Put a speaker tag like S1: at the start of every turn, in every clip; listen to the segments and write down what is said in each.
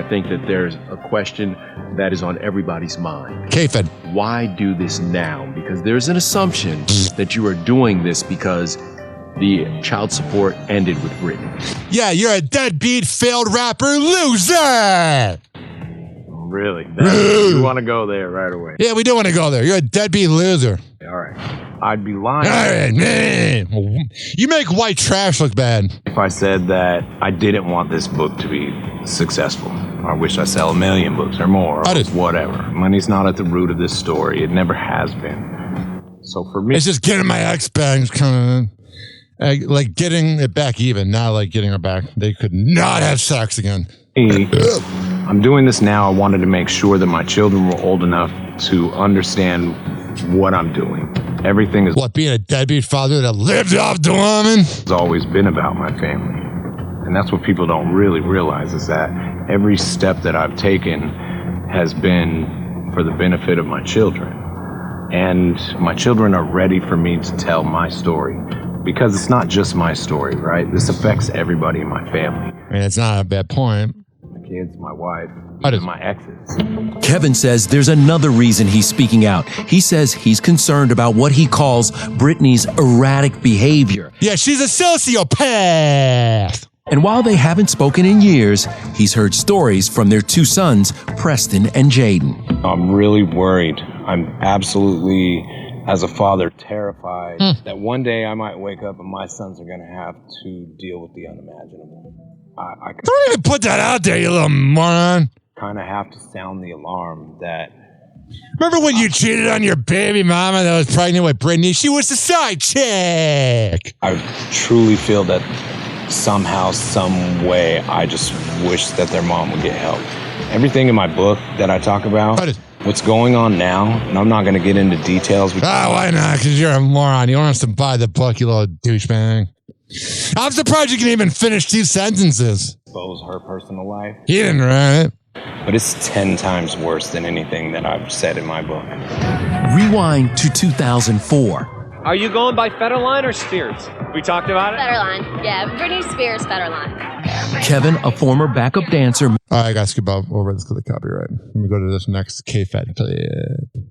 S1: I think that there's a question that is on everybody's mind.
S2: KFed.
S1: Why do this now? Because there's an assumption that you are doing this because the child support ended with Britney.
S2: Yeah, you're a deadbeat, failed rapper loser!
S1: Really? You want to go there right away?
S2: Yeah, we do want to go there. You're a deadbeat loser.
S1: All right. I'd be lying.
S2: All right, man. You make white trash look bad.
S3: If I said that I didn't want this book to be successful, I wish I sell 1 million books or more, or whatever. Money's not at the root of this story. It never has been. So for me,
S2: it's just getting my ex back, kind of like getting it back even, not like getting her back. They could not have sex again.
S3: I'm doing this now. I wanted to make sure that my children were old enough to understand what I'm doing. Everything is
S2: what, being a deadbeat father that lived off the woman?
S3: It's always been about my family. And that's what people don't really realize, is that every step that I've taken has been for the benefit of my children. And my children are ready for me to tell my story. Because it's not just my story, right? This affects everybody in my family.
S2: I mean, it's not a bad point.
S3: My kids, my wife, and my exes.
S4: Kevin says there's another reason he's speaking out. He says he's concerned about what he calls Britney's erratic behavior.
S2: Yeah, she's a sociopath.
S4: And while they haven't spoken in years, he's heard stories from their 2 sons, Preston and Jaden.
S3: I'm really worried. I'm absolutely, as a father, terrified that one day I might wake up and my sons are going to have to deal with the unimaginable. I
S2: don't even put that out there, you little moron.
S3: Kind of have to sound the alarm that...
S2: Remember when you cheated on your baby mama that was pregnant with Britney? She was the side chick.
S3: I truly feel that somehow, some way, I just wish that their mom would get help. Everything in my book that I talk about, what's going on now, and I'm not going to get into details.
S2: Why not? Because you're a moron. You want us to buy the book, you little douchebag. I'm surprised you can even finish 2 sentences.
S3: Expose her personal life.
S2: He didn't write it.
S3: But it's 10 times worse than anything that I've said in my book.
S4: Rewind to 2004.
S5: Are you going by Federline or Spears? We talked about it?
S6: Federline. Yeah, Britney Spears, Federline.
S4: Kevin, a former backup dancer.
S2: All right, I got to skip over this because of the copyright. Let me go to this next KFed clip.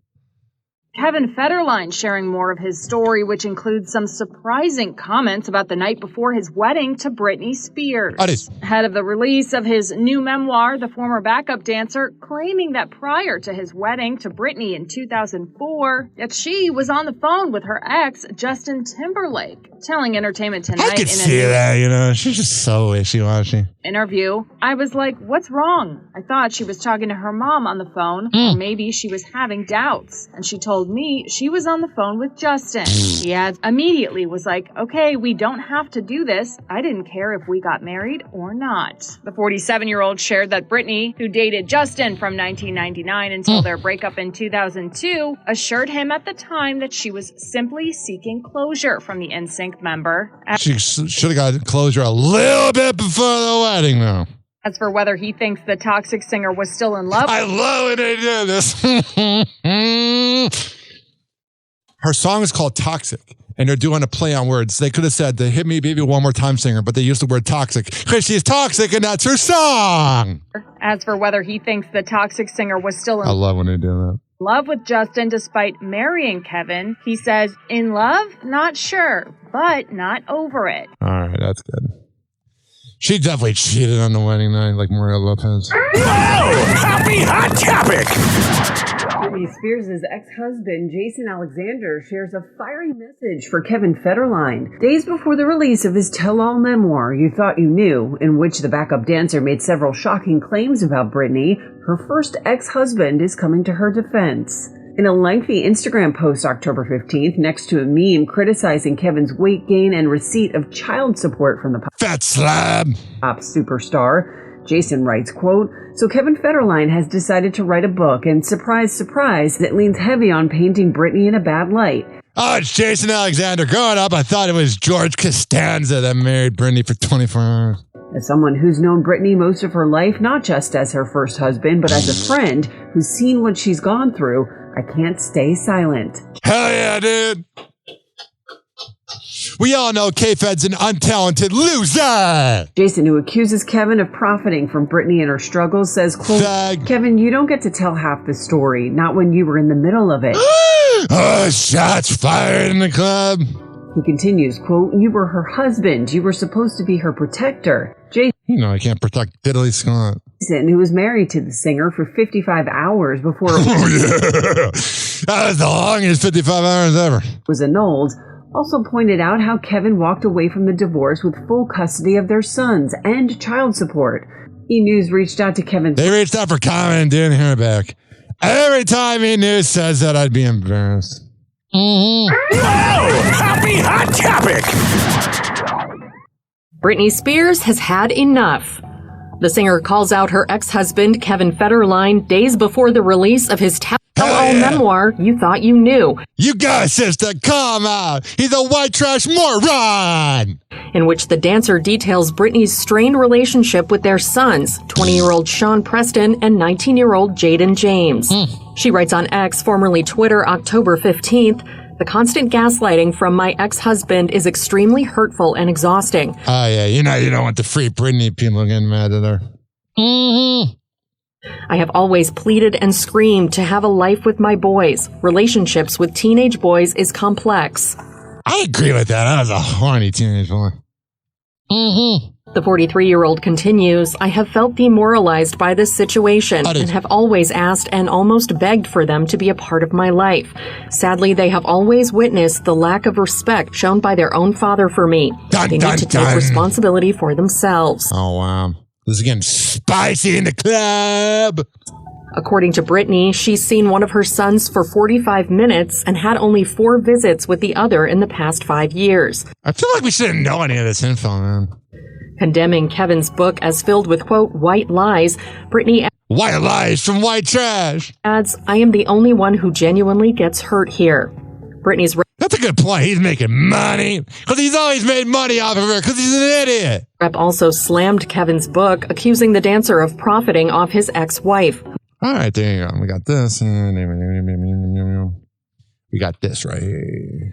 S7: Kevin Federline sharing more of his story, which includes some surprising comments about the night before his wedding to Britney Spears. Ahead of the release of his new memoir, the former backup dancer claiming that prior to his wedding to Britney in 2004, that she was on the phone with her ex, Justin Timberlake, telling Entertainment Tonight
S2: I could see that, you know. She's just so wishy-washy.
S7: Interview. I was like, what's wrong? I thought she was talking to her mom on the phone, or maybe she was having doubts, and she told me she was on the phone with Justin. He immediately was like, okay, we don't have to do this. I didn't care if we got married or not. The 47-year-old shared that Britney, who dated Justin from 1999 until their breakup in 2002, assured him at the time that she was simply seeking closure from the NSYNC member.
S2: She should have got closure a little bit before the wedding, though.
S7: As for whether he thinks the Toxic singer was still in love...
S2: I love when they do this. Her song is called Toxic, and they're doing a play on words. They could have said the Hit Me Baby One More Time singer, but they used the word toxic because she's toxic and that's her song.
S7: As for whether he thinks the Toxic singer was still in
S2: I love when they do that.
S7: Love with Justin despite marrying Kevin, he says, in love? Not sure, but not over it.
S2: All right, that's good. She definitely cheated on the wedding night like Maria Lopez.
S8: Happy Hot Topic!
S9: Britney Spears' ex-husband, Jason Alexander, shares a fiery message for Kevin Federline. Days before the release of his tell-all memoir, You Thought You Knew, in which the backup dancer made several shocking claims about Britney, her first ex-husband is coming to her defense. In a lengthy Instagram post October 15th, next to a meme criticizing Kevin's weight gain and receipt of child support from the
S2: fat slab
S9: pop superstar, Jason writes, quote, so Kevin Federline has decided to write a book, and surprise, surprise, that leans heavy on painting Britney in a bad light.
S2: Oh, it's Jason Alexander. Growing up, I thought it was George Costanza that married Britney for 24 hours.
S9: As someone who's known Britney most of her life, not just as her first husband, but as a friend who's seen what she's gone through, I can't stay silent.
S2: Hell yeah, dude. We all know KFed's an untalented loser.
S9: Jason, who accuses Kevin of profiting from Britney and her struggles, says, quote, Kevin, you don't get to tell half the story, not when you were in the middle of it.
S2: Shots fired in the club.
S9: He continues, quote, you were her husband. You were supposed to be her protector. Jason,
S2: I can't protect Diddley Scott.
S9: Who was married to the singer for 55 hours before
S2: that was the longest 55 hours ever.
S9: Was annulled, also pointed out how Kevin walked away from the divorce with full custody of their sons and child support. E! News reached out to Kevin.
S2: They reached out for comment and didn't hear back. Every time E! News says that, I'd be embarrassed.
S8: Oh, happy hot topic!
S10: Britney Spears has had enough. The singer calls out her ex-husband, Kevin Federline, days before the release of his tell-all memoir, You Thought You Knew.
S2: You go, sister, come out. He's a white trash moron.
S10: In which the dancer details Britney's strained relationship with their sons, 20-year-old Sean Preston and 19-year-old Jaden James. She writes on X, formerly Twitter, October 15th, the constant gaslighting from my ex-husband is extremely hurtful and exhausting.
S2: Oh, yeah. You don't want the free Britney people getting mad at her.
S10: I have always pleaded and screamed to have a life with my boys. Relationships with teenage boys is complex.
S2: I agree with that. I was a horny teenage boy.
S10: The 43-year-old continues, I have felt demoralized by this situation and have always asked and almost begged for them to be a part of my life. Sadly, they have always witnessed the lack of respect shown by their own father for me. They need to take responsibility for themselves.
S2: Oh, wow. This is getting spicy in the club.
S10: According to Britney, she's seen one of her sons for 45 minutes and had only 4 visits with the other in the past 5 years.
S2: I feel like we shouldn't know any of this info, man.
S10: Condemning Kevin's book as filled with, quote, white lies, Britney
S2: white lies from white trash
S10: adds, I am the only one who genuinely gets hurt here. Britney's
S2: That's a good point. He's making money because he's always made money off of her because he's an idiot.
S10: Rep also slammed Kevin's book, accusing the dancer of profiting off his ex-wife.
S2: All right, there you go. We got this. We got this right here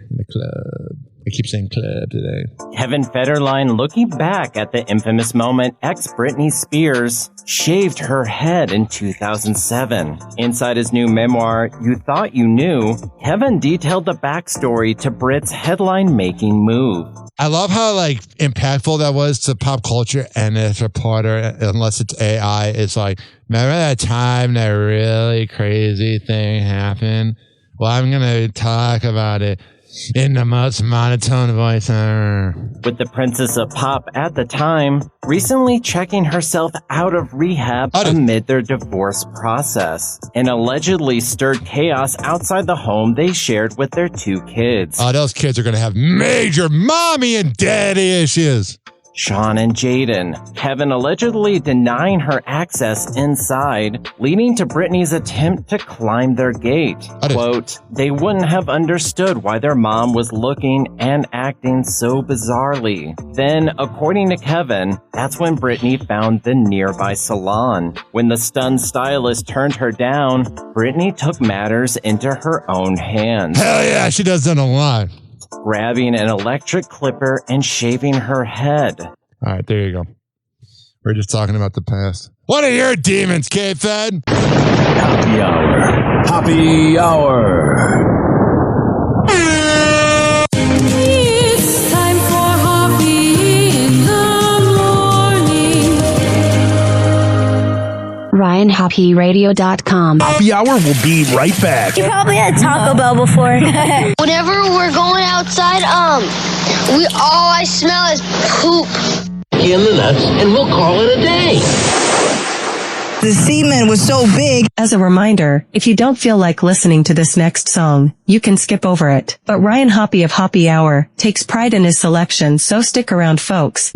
S2: in the club. I keep saying club today.
S11: Kevin Federline looking back at the infamous moment ex-Britney Spears shaved her head in 2007. Inside his new memoir, You Thought You Knew, Kevin detailed the backstory to Brit's headline-making move.
S2: I love how impactful that was to pop culture and as a reporter, unless it's AI, it's like, remember that time that really crazy thing happened? Well, I'm going to talk about it in the most monotone voice ever.
S11: With the Princess of Pop at the time recently checking herself out of rehab amid their divorce process and allegedly stirred chaos outside the home they shared with their 2 kids.
S2: Oh, those kids are going to have major mommy and daddy issues.
S11: Sean and Jaden, Kevin allegedly denying her access inside, leading to Britney's attempt to climb their gate. Quote, they wouldn't have understood why their mom was looking and acting so bizarrely. Then, according to Kevin, that's when Britney found the nearby salon. When the stunned stylist turned her down, Britney took matters into her own hands.
S2: Hell yeah, she does that a lot.
S11: Grabbing an electric clipper and shaving her head.
S2: All right, there you go. We're just talking about the past. What are your demons, KFed?
S8: Happy hour. Happy hour.
S12: It's time for Hoppe in the morning.
S13: RyanHoppeRadio.com.
S8: Happy hour will be right back.
S14: You probably had Taco Bell before.
S15: Whenever we're going outside, all I smell is poop.
S16: In the nuts, and we'll call it a day.
S17: The semen was so big.
S18: As a reminder, if you don't feel like listening to this next song, you can skip over it. But Ryan Hoppe of Hoppe Hour takes pride in his selection, so stick around, folks.